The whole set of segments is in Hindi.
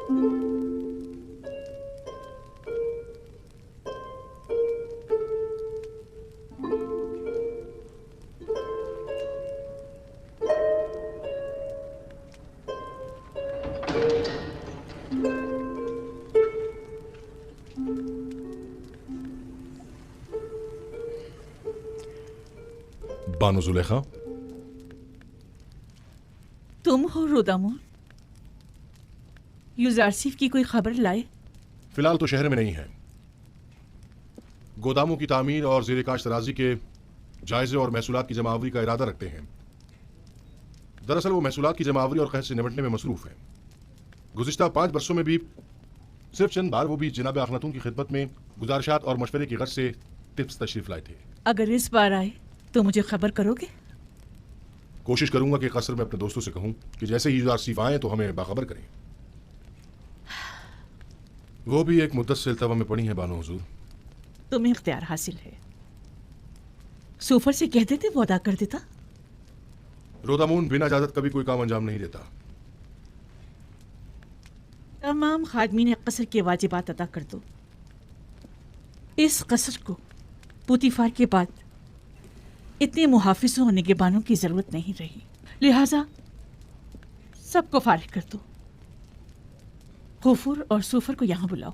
बानो जुलेखा, तुम हो रुदामुन? यूजारसिफ की कोई खबर लाए? फिलहाल तो शहर में नहीं है। गोदामों की तामीर और ज़ेर-ए-काश तराजी के जायजे और महसूलात की जमावरी का इरादा रखते हैं। दरअसल वो महसूलात की जमावरी और खर्च से निपटने में मसरूफ है। गुज़िश्ता 5 बरसों में भी सिर्फ चंद बार वो भी जनाब अखनातून की खिदमत में गुजारिशात और मशवरे की गर्ज से टिप्स तशरीफ लाए थे। अगर इस बार आए तो मुझे खबर करोगे? कोशिश करूंगा कि कसर में अपने दोस्तों से कहूं कि जैसे ही यूजारसिफ आए तो हमें बाखबर करें। वो भी एक मुद्दत से इल्तवा में पड़ी है बानो हुजूर। तुम्हें इख्तियार हासिल है। सूफर से कह देते वो अदा कर देता। रोदामून बिना इजाजत कभी कोई काम अंजाम नहीं देता। तमाम खादमीन कसर के वाजिबात अदा कर दो। इस कसर को पुतीफार के बाद इतने मुहाफिजों और निगहबानों की जरूरत नहीं रही, लिहाजा सबको फारिग कर दो। गफूर और सूफर को यहां बुलाओ।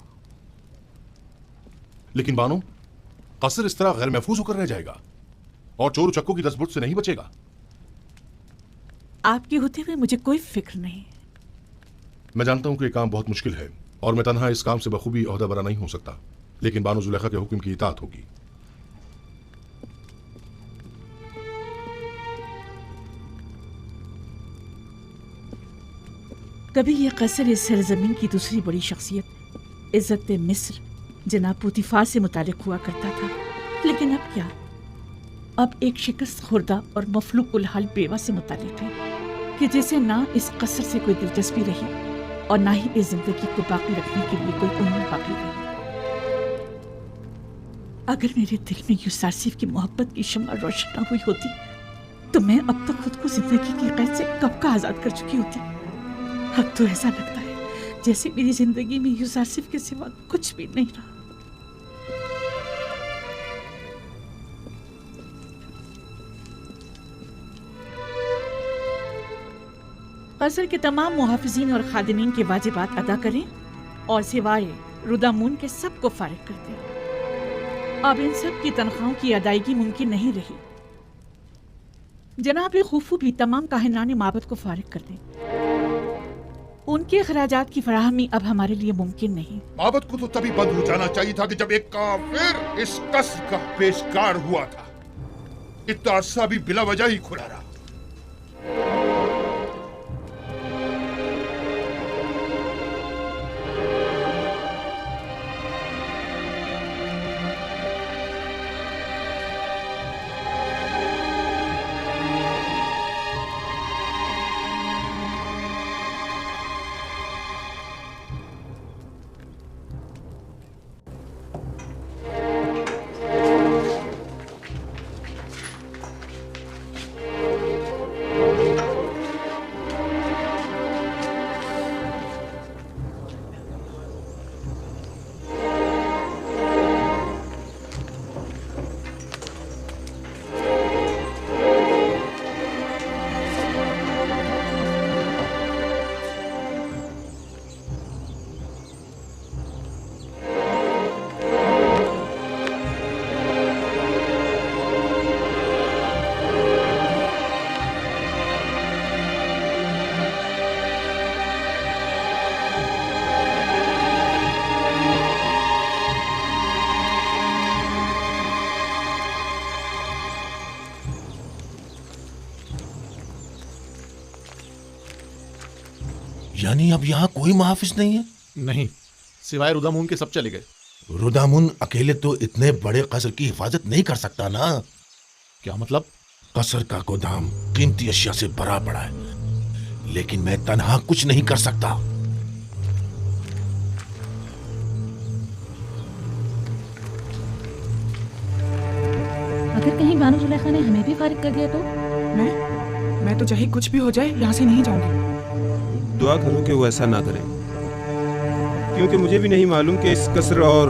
लेकिन बानो, कसर इस तरह गैर महफूज होकर रह जाएगा और चोर चक्कों की दस्तबुर्द से नहीं बचेगा। आपके होते हुए मुझे कोई फिक्र नहीं। मैं जानता हूं कि यह काम बहुत मुश्किल है और मैं तन्हा इस काम से बखूबी ओहदा बरा नहीं हो सकता, लेकिन बानो जुलेखा के हुक्म की इताअत होगी। कभी यह कसर इस सरजमीन की दूसरी बड़ी शख्सियत इज्जत मिस्र जनाब पुतीफार से मुतालिक हुआ करता था, लेकिन अब क्या? अब एक शिकस्त खुर्दा और मफलूक उल हाल बेवा से मुतालिक है कि जैसे ना इस कसर से कोई दिलचस्पी रही और ना ही इस जिंदगी को बाकी रखने के लिए कोई उम्मीद बाकी रही। अगर मेरे दिल में यूसुफ की मोहब्बत की शम्मा रोशन न हुई होती तो मैं अब तक खुद को जिंदगी की कैद से कब का आजाद कर चुकी होती। अब तो ऐसा लगता है जैसे मेरी जिंदगी में यूसुफ के सिवा कुछ भी नहीं रहा। कसर के तमाम मुहाफिजीन और खादिमीन के वाजिबात अदा करें और सिवाय रुदामून के सबको फारिग कर दें। अब इन सब की तनख्वाहों की अदायगी मुमकिन नहीं रही। जनाब खुफू भी तमाम काहिनाने माबद को फारिग कर दें। उनके अखराजात की फराहमी अब हमारे लिए मुमकिन नहीं। माबद को तो तभी बंद हो जाना चाहिए था कि जब एक काफिर इस कसर का पेशकार हुआ था। इतना अरसा भी बिला वजह ही खुला रहा। यानी अब यहाँ कोई मुहाफिज नहीं है? नहीं, सिवाय रुदामून के सब चले गए। रुदामून अकेले तो इतने बड़े कसर की हिफाजत नहीं कर सकता ना। क्या मतलब? कसर का गोदाम कीमती अशिया से भरा पड़ा है, लेकिन मैं तन्हा कुछ नहीं कर सकता। अगर कहीं बानो जुलेखा ने हमें भी फारिग कर दिया तो? मैं तो चाहे कुछ भी हो जाए यहाँ से नहीं जाऊंगी। दुआ करो कि वो ऐसा ना करे। क्योंकि मुझे भी नहीं मालूम कि इस कसर और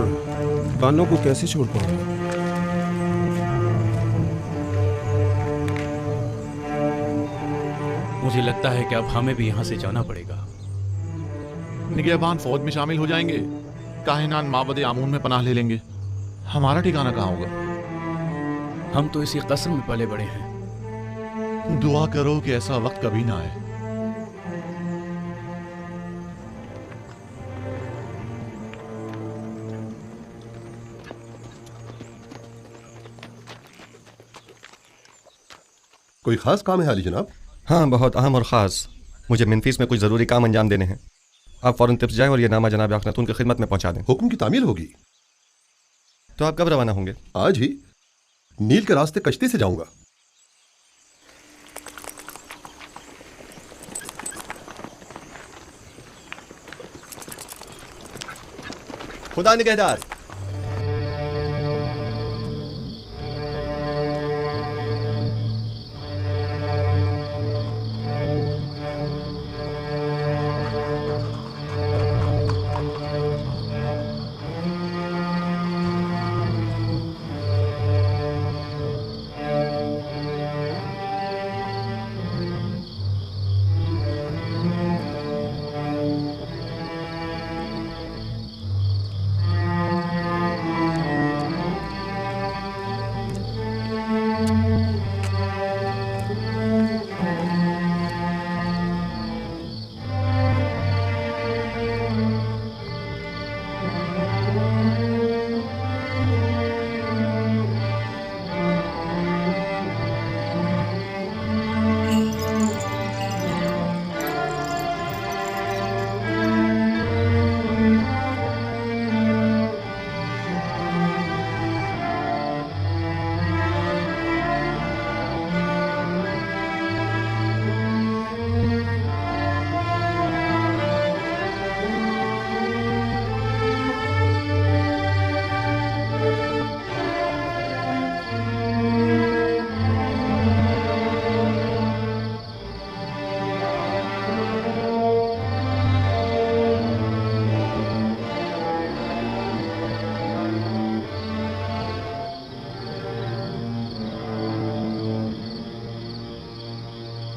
बानों को कैसे छोड़ पाऊँ। मुझे लगता है कि अब हमें भी यहाँ से जाना पड़ेगा। निगहबान फौज में शामिल हो जाएंगे, काहिनान माबद आमून में पनाह ले लेंगे। हमारा ठिकाना कहाँ होगा? हम तो इसी कसर में पले बड़े हैं। दुआ करो कि ऐसा वक्त कभी ना आए। कोई खास काम है हाली जनाब? हाँ, बहुत अहम और ख़ास। मुझे मिनफीस में कुछ ज़रूरी काम अंजाम देने हैं। आप फ़ौरन तिप्स जाएं और ये नामा जनाब अखनातून की खिदमत में पहुंचा दें। हुक्म की तामील होगी। तो आप कब रवाना होंगे? आज ही। नील के रास्ते कश्ती से जाऊंगा। खुदा निगहदार।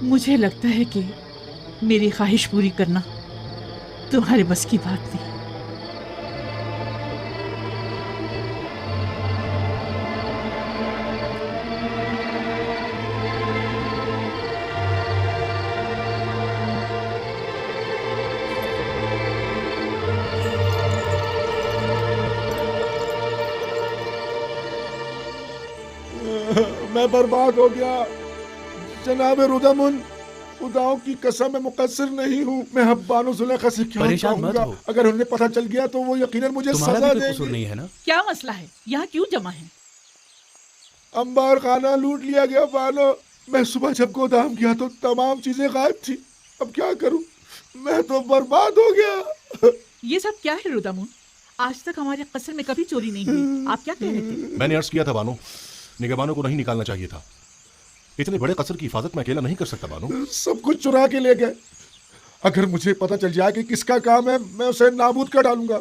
मुझे लगता है कि मेरी ख्वाहिश पूरी करना तुम्हारे बस की बात नहीं। मैं बर्बाद हो गया जनाब रुदमुन, खुदाओं की कसम मैं मुकस्सिर नहीं हूँ। मैं अब बानो जुलेखा से क्या कहूँगा? अगर उन्हें पता चल गया तो वो यकीनन मुझे सजा देंगे। नहीं है ना? क्या मसला है? यहाँ क्यों जमा है? अंबार खाना लूट लिया गया बानो। मैं सुबह जब गोदाम गया तो तमाम चीजें गायब थी। अब क्या करूँ? मैं तो बर्बाद हो गया। ये सब क्या है रुदमुन? आज तक हमारे कसर में कभी चोरी नहीं हुई। आप क्या कह रहे थे? मैंने अर्ज किया था बानो, निगहबानों को नहीं निकालना चाहिए था। इतने बड़े कसर की हिफाजत मैं अकेला नहीं कर सकता बानो। सब कुछ चुरा के ले गए। अगर मुझे पता चल जाए कि किसका काम है, मैं उसे नाबूद कर डालूंगा।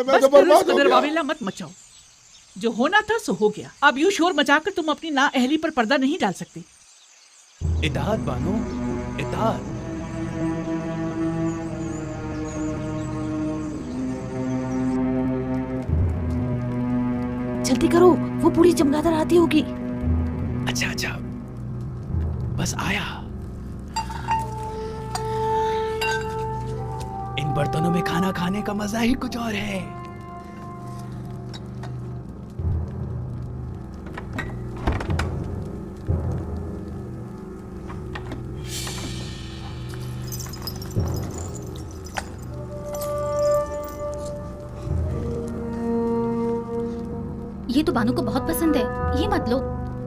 मैं तो बर्बाद हो गया। मत मचाओ। जो होना था सो हो गया। अब यूं शोर मचाकर तुम अपनी नाअहली पर पर्दा नहीं डाल सकते। इताअत बानो, इताअत। जल्दी करो, वो बूढ़ी चमगादड़ आती होगी। अच्छा अच्छा, बस आया। इन बर्तनों में खाना खाने का मजा ही कुछ और है। ये तो बानू को बहुत पसंद है, ये मत लो।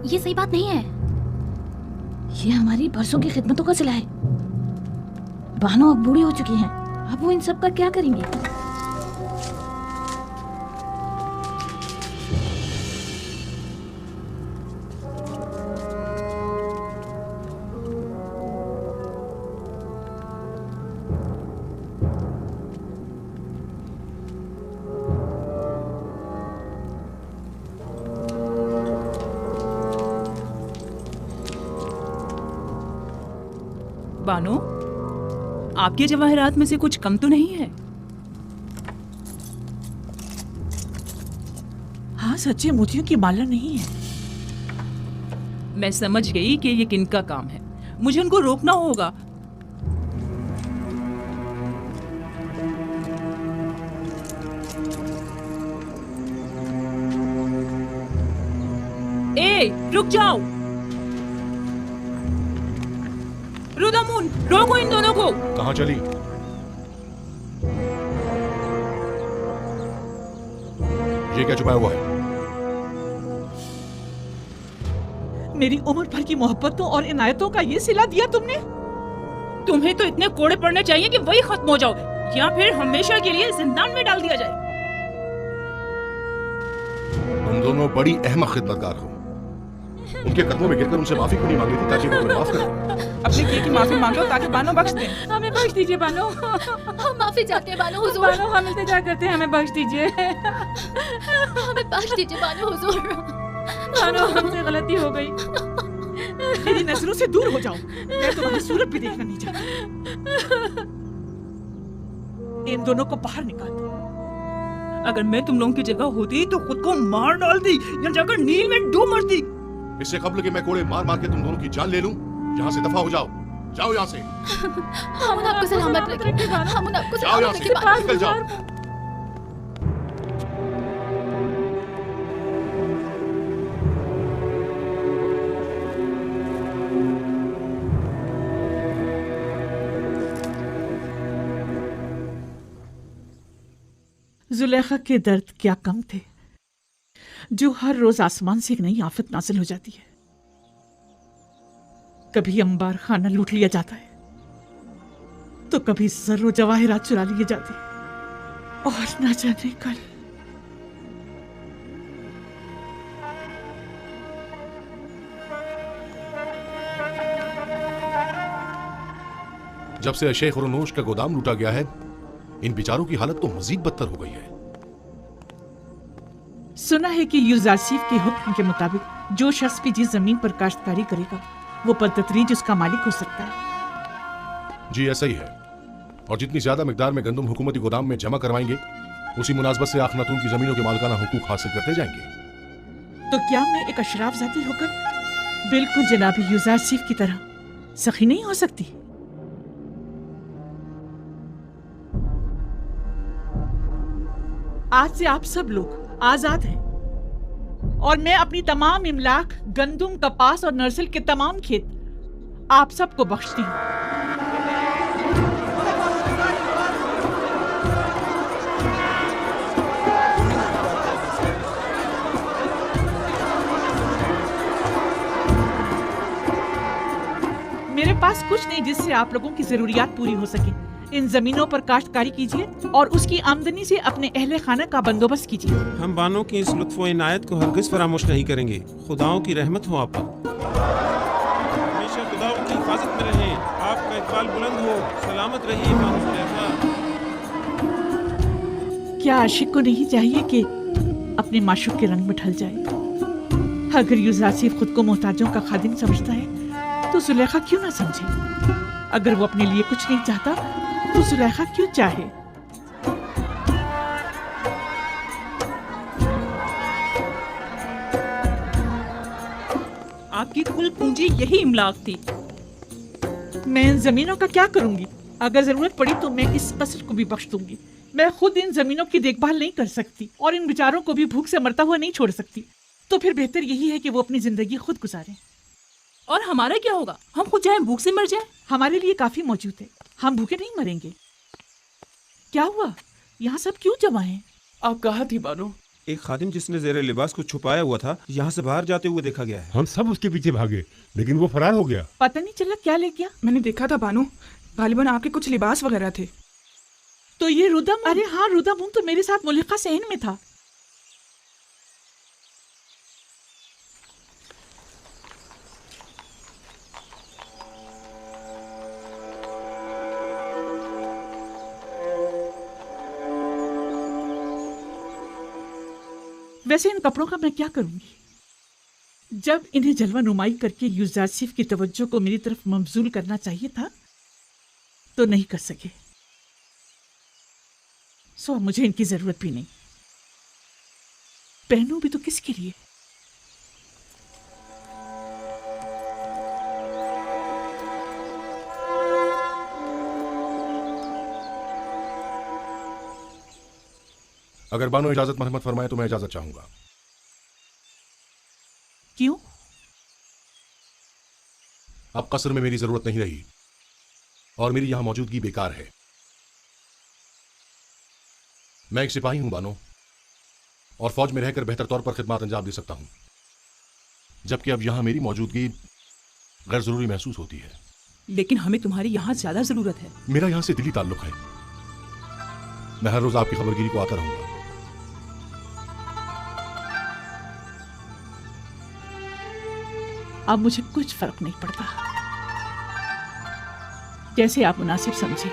ये सही बात नहीं है। ये हमारी बरसों की खिदमतों का सिला है। बानो अब बूढ़ी हो चुकी हैं, अब वो इन सब का क्या करेंगी? बानो, आपके जवाहरात में से कुछ कम तो नहीं है? हाँ, सच्चे मोतियों की माला नहीं है। मैं समझ गई कि ये किनका काम है। मुझे उनको रोकना होगा। ए, रुक जाओ। रुदामुन, रोको इन दोनों को। कहाँ चली? ये क्या छुपाया हुआ है? मेरी उम्र भर की मोहब्बतों और इनायतों का ये सिला दिया तुमने? तुम्हें तो इतने कोड़े पड़ने चाहिए कि वही खत्म हो जाओ, या फिर हमेशा के लिए जिंदान में डाल दिया जाए। तुम दोनों बड़ी अहम खिदमतगार हो। उनके कदमों में गिरकर उनसे माफी क्यों नहीं मांगी थी ताकि वो तुम्हें माफ करें? अपने किए की माफी मांगो ताकि बानो बख्श दें। हमें बख्श दीजिए बानो। हम माफी चाहते हैं बानो हुजूर। बानो, हम इल्तिजा करते हैं, हमें बख्श दीजिए। हमें बख्श दीजिए बानो हुजूर। बानो, हमसे गलती हो गई। मेरी नजरों से दूर हो जाओ। मैं तुम्हारी सूरत भी देखना नहीं चाहती। इन दोनों को बाहर निकाल दो। अगर मैं तुम लोगों की जगह होती तो खुद को मार डालती या जाकर नील में डूब मरती। इससे कबल कि मैं कोड़े मार मार के तुम दोनों की जान ले लूं, यहाँ से दफा हो जाओ। जाओ यहाँ से। हम आपको सलामत रखें। हम आपको जाओ यहाँ सलामत से, रखें। निकल जाओ। जुलेखा के दर्द क्या कम थे, जो हर रोज आसमान से एक नई आफत नाजिल हो जाती है। कभी अंबार खाना लूट लिया जाता है, तो कभी जर्रो जवाहिरात चुरा लिए जाते हैं, और ना जाने कल। जब से शेख रुनूश का गोदाम लूटा गया है, इन बेचारों की हालत तो मजीद बदतर हो गई है। सुना है कि यूजासिफ के हुक्म के मुताबिक जो शख्स भी जिस जमीन पर काश्तकारी करेगा वो बदतदरीज उसका मालिक हो सकता है। जी ऐसा ही है, और जितनी ज्यादा मिकदार में गंदम हुकूमती गोदाम में जमा करवाएंगे, उसी मुनासबत से आखनातून की जमीनों के मालिकाना हुकूक हासिल करते जाएंगे। तो क्या मैं एक अशराफ जाती होकर बिल्कुल जनाबी यूजासिफ की तरह सखी नहीं हो सकती? आज से आप सब लोग आजाद हैं, और मैं अपनी तमाम इमलाक, गंदुम, कपास और नर्सल के तमाम खेत आप सबको बख्शती हूँ। मेरे पास कुछ नहीं जिससे आप लोगों की जरूरियात पूरी हो सके। इन जमीनों पर काश्तकारी कीजिए और उसकी आमदनी से अपने अहले खाना का बंदोबस्त कीजिए। हम बानों की इस लुत्फ व इनायत को हरगिज फरामोश नहीं करेंगे। खुदाओं की रहमत हो आप पर। हमेशा खुदाओं की हिफाजत में रहें। आपका इकबाल बुलंद हो। सलामत रहिए बानो जुलेखा। क्या आशिक को नहीं चाहिए कि अपने माशूक के रंग में ढल जाए? अगर यूजासिफ खुद को मोहताजों का खादिम समझता है तो जुलेखा क्यों ना समझे? अगर वो अपने लिए कुछ नहीं चाहता तो जुलेखा क्यों चाहे? आपकी कुल पूंजी यही इमलाक थी। मैं इन जमीनों का क्या करूंगी? अगर जरूरत पड़ी तो मैं इस कसर को भी बख्श दूंगी। मैं खुद इन जमीनों की देखभाल नहीं कर सकती और इन बेचारों को भी भूख से मरता हुआ नहीं छोड़ सकती। तो फिर बेहतर यही है कि वो अपनी जिंदगी खुद गुजारें। और हमारा क्या होगा? हम खुद चाहे भूख से मर जाएं। हमारे लिए काफी मौजूद है, हम भूखे नहीं मरेंगे। क्या हुआ? यहाँ सब क्यों जमा हैं? आप कहाँ थी बानो? एक खादिम जिसने जेरे लिबास को छुपाया हुआ था, यहाँ से बाहर जाते हुए देखा गया है। हम सब उसके पीछे भागे, लेकिन वो फरार हो गया। पता नहीं चला क्या ले गया। मैंने देखा था बानो, गालिबन आपके कुछ लिबास वगैरह थे। तो ये रुदम? अरे हाँ, रुदम तो मेरे साथ मुलिका सहन में था। वैसे इन कपड़ों का मैं क्या करूंगी? जब इन्हें जलवा नुमाई करके यूजासिफ की तवज्जो को मेरी तरफ मबजूल करना चाहिए था, तो नहीं कर सके, सो मुझे इनकी जरूरत भी नहीं। पहनूं भी तो किसके लिए? अगर बानो इजाजत मरहमत फरमाए तो मैं इजाजत चाहूंगा। क्यों? अब कसर में मेरी जरूरत नहीं रही और मेरी यहां मौजूदगी बेकार है। मैं एक सिपाही हूं बानो, और फौज में रहकर बेहतर तौर पर खिदमत अंजाम दे सकता हूं, जबकि अब यहां मेरी मौजूदगी गैर जरूरी महसूस होती है। लेकिन हमें तुम्हारी यहाँ ज्यादा जरूरत है। मेरा यहां से दिली ताल्लुक है। मैं हर रोज आपकी खबरगिरी को आता रहूंगा। अब मुझे कुछ फर्क नहीं पड़ता, जैसे आप मुनासिब समझे।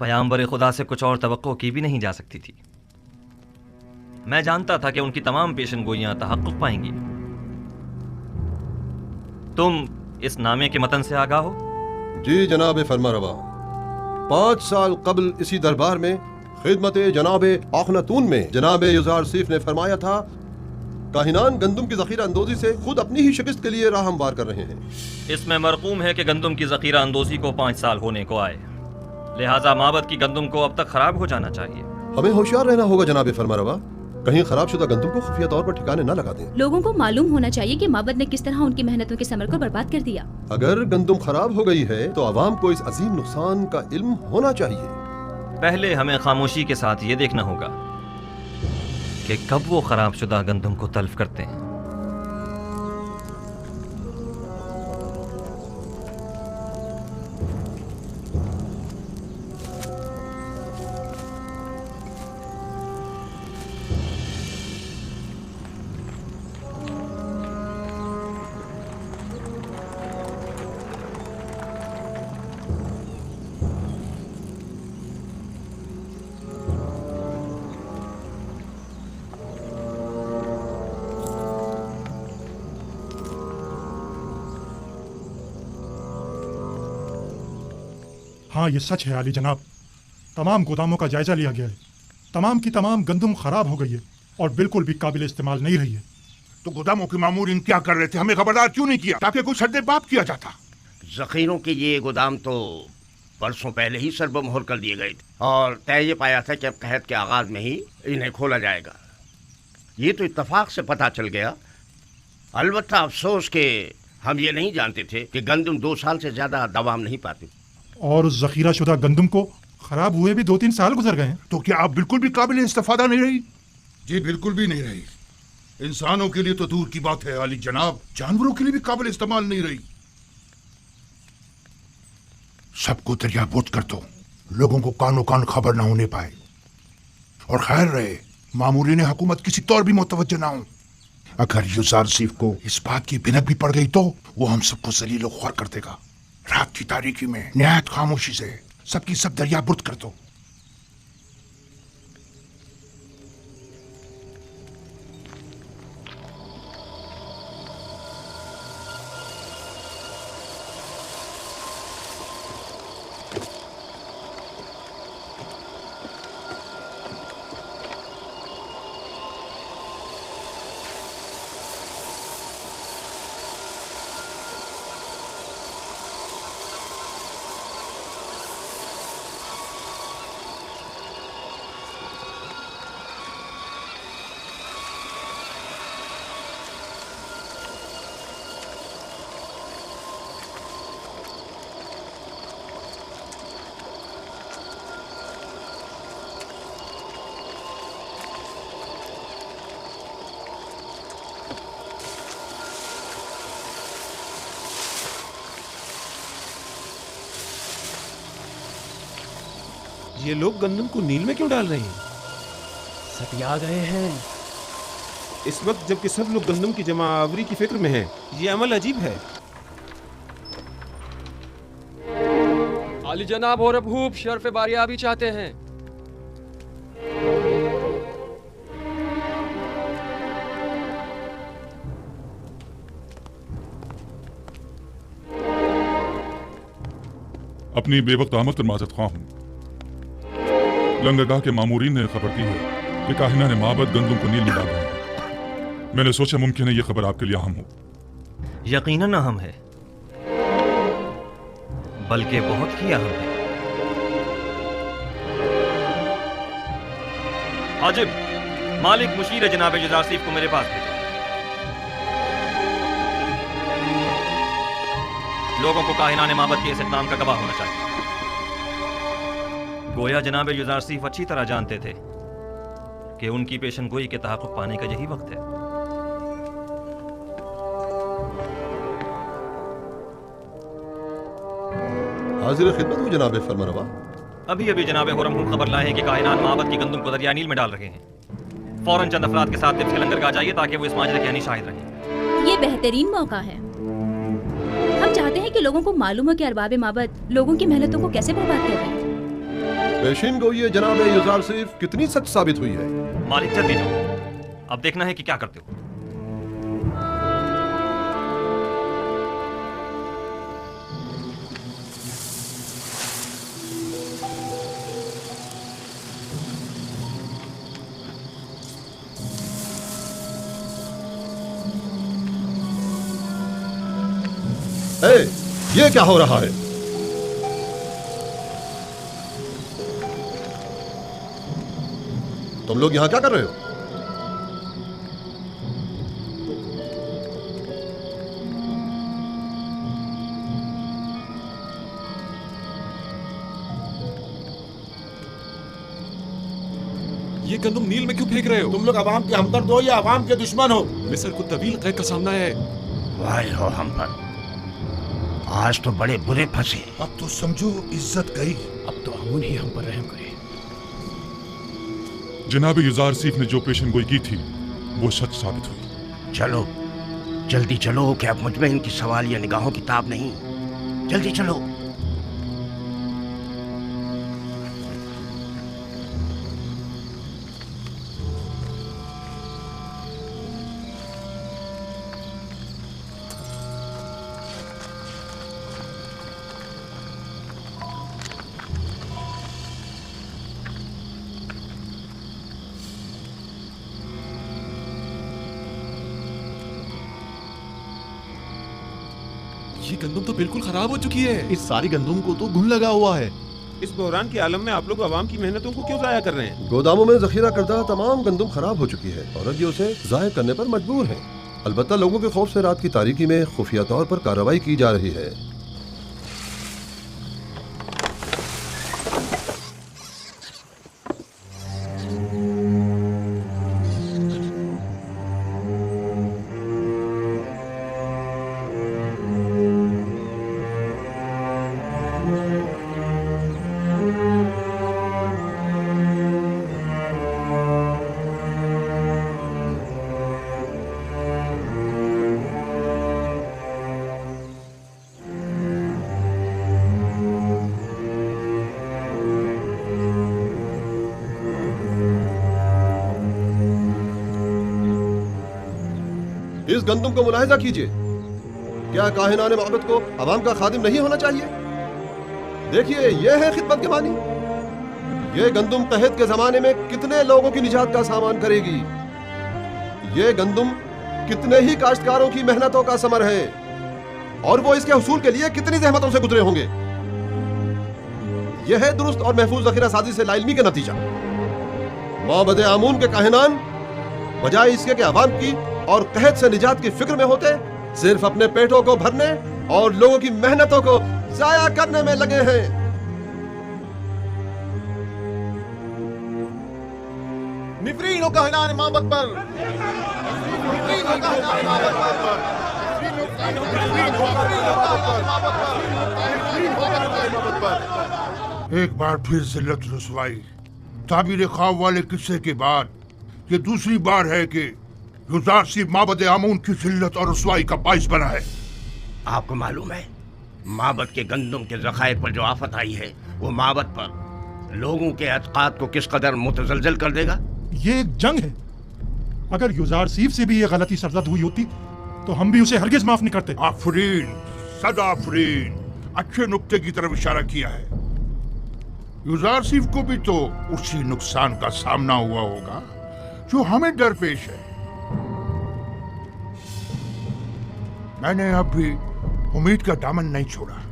पैगंबर खुदा से कुछ और तवक्को की भी नहीं जा सकती थी। मैं जानता था कि उनकी तमाम पेशनगोइयां तहक्कुक पाएंगी। तुम इस नामे के मतन से आगाह हो? जी जनाब फरमारवा, 5 साल कबल इसी दरबार में खिदमत जनाब आखनतून में जनाब युजार सीफ ने फरमाया था, काहिनान गंदुम की जखीरा अंदोजी से खुद अपनी ही शिकस्त के लिए राह हमवार कर रहे हैं। इसमें मरकूम है कि गंदुम की जखीरा अंदोजी को 5 साल होने को आए, लिहाजा माबद की गंदुम को अब तक खराब हो जाना चाहिए। हमें होशियार रहना होगा जनाब फरमारवा, कहीं खराब शुदा गंदुम को खुफिया तौर पर ठिकाने न लगा दें। लोगों को मालूम होना चाहिए कि माबद ने किस तरह उनकी मेहनतों के समर को बर्बाद कर दिया। अगर गंदुम खराब हो गई है तो आवाम को इस अजीम नुकसान का इल्म होना चाहिए। पहले हमें खामोशी के साथ ये देखना होगा कि कब वो खराब शुदा गंदुम को तल्फ करते हैं। हाँ, ये सच है आली जनाब। तमाम गोदामों का जायजा लिया गया है। तमाम की तमाम गंदुम खराब हो गई है और बिल्कुल भी काबिल इस्तेमाल नहीं रही है। तो गोदामों के मामूरीन क्या कर रहे थे? हमें खबरदार क्यों नहीं किया ताकि कुछ सद्देबाप किया जाता? जखीरों के ये गोदाम तो बरसों पहले ही सरबमोहर कर दिए गए थे और तय ये पाया था कि अब कहत के आगाज में ही इन्हें खोला जाएगा। ये तो इत्तफाक से पता चल गया। अलबत्ता अफसोस के हम ये नहीं जानते थे कि गंदुम 2 साल से ज्यादा दवाम नहीं पाती। और उस जखीरा शुदा गंदुम को खराब हुए भी 2-3 साल गुजर गए हैं। तो क्या आप बिल्कुल भी काबिल इस्तेफादा नहीं रही? जी बिल्कुल भी नहीं रही। इंसानों के लिए तो दूर की बात है आली जनाब, जानवरों के लिए भी काबिल इस्तेमाल नहीं रही। सबको दरियाबोत कर दो, लोगों को कानो कान खबर ना होने पाए, और खैर रहे मामूली ने हुकूमत किसी तौर भी मुतवज्जो ना हो। अगर युजार सीफ को इस बात की भिनक भी पड़ गई तो वो हम सबको जलील ख्वार कर देगा। रात की तारीकी में निहायत खामोशी से सबकी सब दरियाबुर्द कर दो। ये लोग गंदम को नील में क्यों डाल रहे हैं? सतिया गए हैं। इस वक्त जबकि सब लोग गंदम की जमा आवरी की फिक्र में हैं, ये अमल अजीब है। आली जनाब और अबूब शर्फ बारिया भी चाहते हैं। अपनी बेवक्त आमद पर माजरत ख्वाह हूँ। लंगरगाह के मामूरीन ने खबर दी है कि काहिना ने माबद गंदम को नील में डाल दिया है। मैंने सोचा मुमकिन है ये खबर आपके लिए अहम हो। यकीनन अहम है, बल्कि बहुत ही अहम है। हाजिब, मालिक मुशीर जनाब जुजारसीफ को मेरे पास भेजो। लोगों को काहिना ने माबद के इस इक़दाम का गवाह होना चाहिए। गोया जनाब जुजारसीफ अच्छी तरह जानते थे कि उनकी पेशन गोई के तहक़्क़ुक़ पाने का यही वक्त है। हाजिर खिदमत हूँ जनाब फरमानवा। अभी अभी जनाब हुरम खबर लाए हैं कि काहिनान माबद की गंदम को दरिया नील में डाल रहे हैं। फौरन चंद अफराद के साथ तिब्स के लंगरगाह जाइए ताकि वो इस माजरे के यानी शाहिद रहें। ये बेहतरीन मौका है। हम चाहते हैं कि लोगों को मालूम हो कि अरबाब माबद लोगों की मेहनतों को कैसे बर्बाद कर रहे हैं। पेशीन गोई जनाब जुजारसीफ कितनी सच साबित हुई है? मालिक जल्दी जाओ, अब देखना है कि क्या करते हो। ये क्या हो रहा है? तुम लोग यहां क्या कर रहे हो? ये गंदम नील में क्यों फेंक रहे हो? तुम लोग अवाम के हमदर्द हो या अवाम के दुश्मन हो? मिस्र को तवील कैद का सामना है। वाह हो हमदर्द, आज तो बड़े बुरे फंसे। अब तो समझो इज्जत गई। अब तो अमून ही हम पर रहम करे। जनाब जुजारसीफ ने जो पेशन गोई की थी वो सच साबित हुई। चलो जल्दी चलो कि अब मुझ में इनकी सवाल या निगाहों की ताब नहीं। जल्दी चलो। ये गंदम तो बिल्कुल खराब हो चुकी है। इस सारी गंदम को तो घुन लगा हुआ है। इस बहरान के आलम में आप लोग अवाम की मेहनतों को क्यों जाया कर रहे हैं? गोदामों में जखीरा करदा तमाम गंदम खराब हो चुकी है और अब ये उसे जाया करने पर मजबूर है। अलबत्ता लोगों के खौफ से रात की तारीकी में खुफिया तौर पर कार्रवाई की जा रही है। इस गंदम को मुलाहिजा कीजिए। क्या काहिनान माबद को अवाम का खादिम नहीं होना चाहिए? देखिए, यह है खिदमत के मानी। यह गंदम कहत के जमाने में कितने लोगों की निजात का सामान करेगी। यह गंदम कितने ही काश्तकारों की मेहनतों का समर है और वो इसके हुसूल के लिए कितनी जहमतों से गुजरे होंगे। यह है दुरुस्त और महफूज जखीरा साजी से लाइल्मी का नतीजा। माबद आमून के काहिनान बजाय इसके कि अवाम की और कहत से निजात की फिक्र में होते, सिर्फ अपने पेटों को भरने और लोगों की मेहनतों को जाया करने में लगे हैं। निफरीन हो काहिनान माबद पर। निफरीन हो काहिनान माबद पर। निफरीन हो काहिनान माबद पर। एक बार फिर जिल्लत रुसवाई। ताबीर ख्वाब वाले किस्से के बाद ये दूसरी बार है कि युजार सिर्फ माबद आमून की जिल्लत और रुसवाई का बाइस बना है। आपको मालूम है माबद के गंदम के जखायर पर जो आफत आई है वो माबद पर लोगों के एतकाद को किस कदर मुतजलजल कर देगा। ये एक जंग है। अगर युजार सीफ से भी ये गलती सरजद हुई होती तो हम भी उसे हरगिज माफ नहीं करते। आफरीन, सदा आफरीन, अच्छे नुक्ते की तरफ इशारा किया है। युजार सीफ को भी तो उसी नुकसान का सामना हुआ होगा जो हमें दरपेश है। मैंने अब भी उम्मीद का दामन नहीं छोड़ा।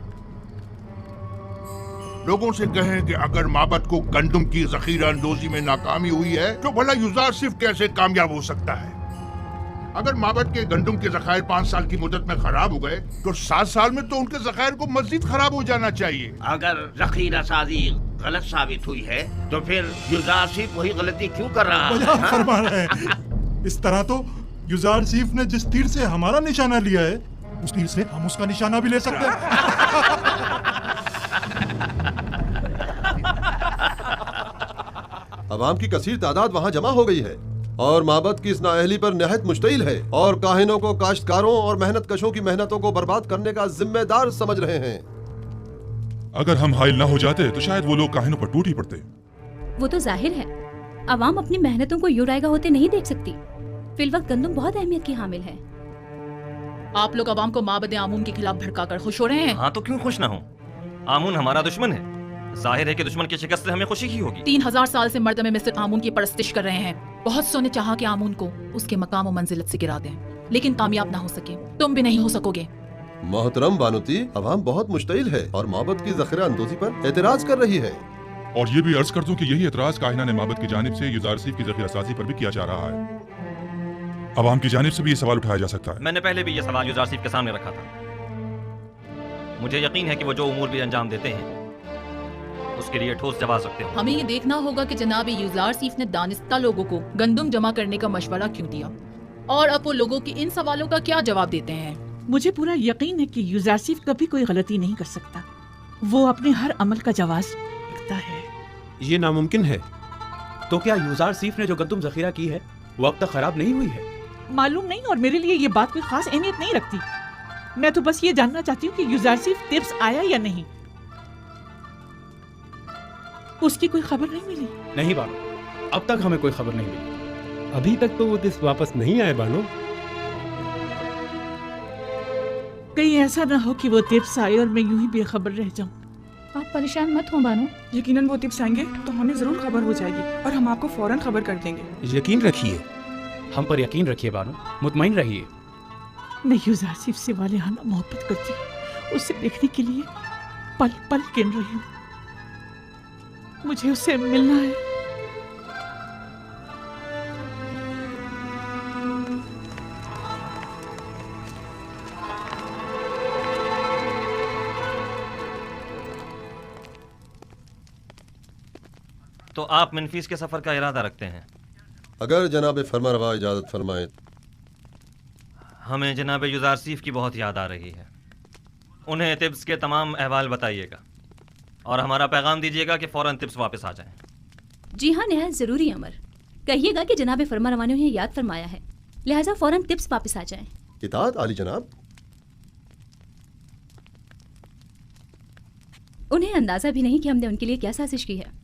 लोगों से कहें कि अगर माबद को गंदम की जखीरा अंदोजी में नाकामी हुई है तो भला युजार सिर्फ कैसे कामयाब हो सकता है। अगर माबद के गंदम के जखायर 5 साल की मुद्दत में खराब हो गए तो 7 साल में तो उनके जखायर को मजीद खराब हो जाना चाहिए। अगर जखीरा साजी गलत साबित हुई है तो फिर युजार सिर्फ वही गलती क्यों कर रहा है? फरमा रहे हैं। इस तरह तो युजार सीफ ने जिस तीर से हमारा निशाना लिया है उस तीर से हम उसका निशाना भी ले सकते हैं। अवाम की कसीर तादाद वहाँ जमा हो गई है और माबद की इस नाअहली पर नहायत मुश्तइल है और काहिनों को काश्तकारों और मेहनत कशों की मेहनतों को बर्बाद करने का जिम्मेदार समझ रहे हैं। अगर हम हाइल ना हो जाते तो शायद वो लोग काहिनों पर टूट ही पड़ते। वो तो जाहिर है अवाम अपनी मेहनतों को यूं रायगा होते नहीं देख सकती। फिलवक्त गंदम बहुत अहमियत की हामिल है। आप लोग अवाम को माबद आमून के खिलाफ भड़काकर खुश हो रहे हैं। हाँ तो क्यों खुश ना हो? आमून हमारा दुश्मन है। जाहिर है कि दुश्मन की शिकस्त से हमें खुशी ही होगी। 3000 साल से मर्द में मिस्र आमून की परस्तिश कर रहे हैं। बहुत सौ ने चाहा कि आमून को उसके मकाम और मंजिलत से गिरा दें, लेकिन कामयाब ना हो सके। तुम भी नहीं हो सकोगे। मोहतरम बानुती, अवाम बहुत मुश्तइल है और माबद की ज़ख़ीरा अंदोज़ी पर एतराज कर रही है। और ये भी अर्ज कर दूं कि यही एतराज काहिना ने माबद की जानिब से युजार सीफ की ज़ख़ीरा साजी पर भी किया जा रहा है। अवाम की जानिब से भी ये सवाल उठाया जा सकता है। मैंने पहले भी ये सवाल युजार सीफ के सामने रखा था। मुझे यकीन है कि वो जो उमूर भी अंजाम देते हैं उसके लिए ठोस जवाब सकते हो। हमें ये देखना होगा कि जनाब युजार सीफ ने दानिस्ता लोगों को गंदम जमा करने का मशवरा क्यों दिया और अब वो लोगों के इन सवालों का क्या जवाब देते हैं। मुझे पूरा यकीन है कि युजार सीफ कभी कोई गलती नहीं कर सकता। वो अपने हर अमल का जवाब रखता है। ये नामुमकिन है। तो क्या युजार सीफ ने जो गंदम जखीरा की है वो अब तक खराब नहीं हुई है? मालूम नहीं, और मेरे लिए ये बात कोई खास अहमियत नहीं रखती। मैं तो बस ये जानना चाहती हूँ कि युजार सीफ तिब्स आया या नहीं। उसकी कोई खबर नहीं मिली। नहीं बानो, अब तक हमें कोई खबर नहीं मिली। अभी तक तो वो तिब्स वापस नहीं आए बानो। कहीं ऐसा ना हो कि वो तिब्स आए और मैं यूं ही बेखबर रह जाऊं। आप परेशान मत हो बानो। यकीनन वो तिब्स आएंगे तो हमें जरूर खबर हो जाएगी और हम आपको फौरन खबर कर देंगे। यकीन रखिए, हम पर यकीन रखिए बानो, मुतमईन रहिए। मैं युजार सीफ से वालिहाना मोहब्बत करती हूँ। उसे देखने के लिए पल पल गिन रही हूँ। मुझे उससे मिलना है। तो आप मनफीस के सफर का इरादा रखते हैं? अगर जनाब फरमारवा इजाजत फरमाए। हमें जनाब युजार सीफ की बहुत याद आ रही है। उन्हें तिब्स के तमाम अहवाल बताइएगा और हमारा पैगाम दीजिएगा कि फौरन तिब्स वापस आ जाएं। जी हाँ, निहायत जरूरी अमर। कहिएगा कि जनाब फरमारवा ने उन्हें याद फरमाया है, लिहाजा फौरन तिब्स वापस आ जाएं। इताअत आली जनाब। उन्हें अंदाजा भी नहीं कि हमने उनके लिए क्या साजिश की है।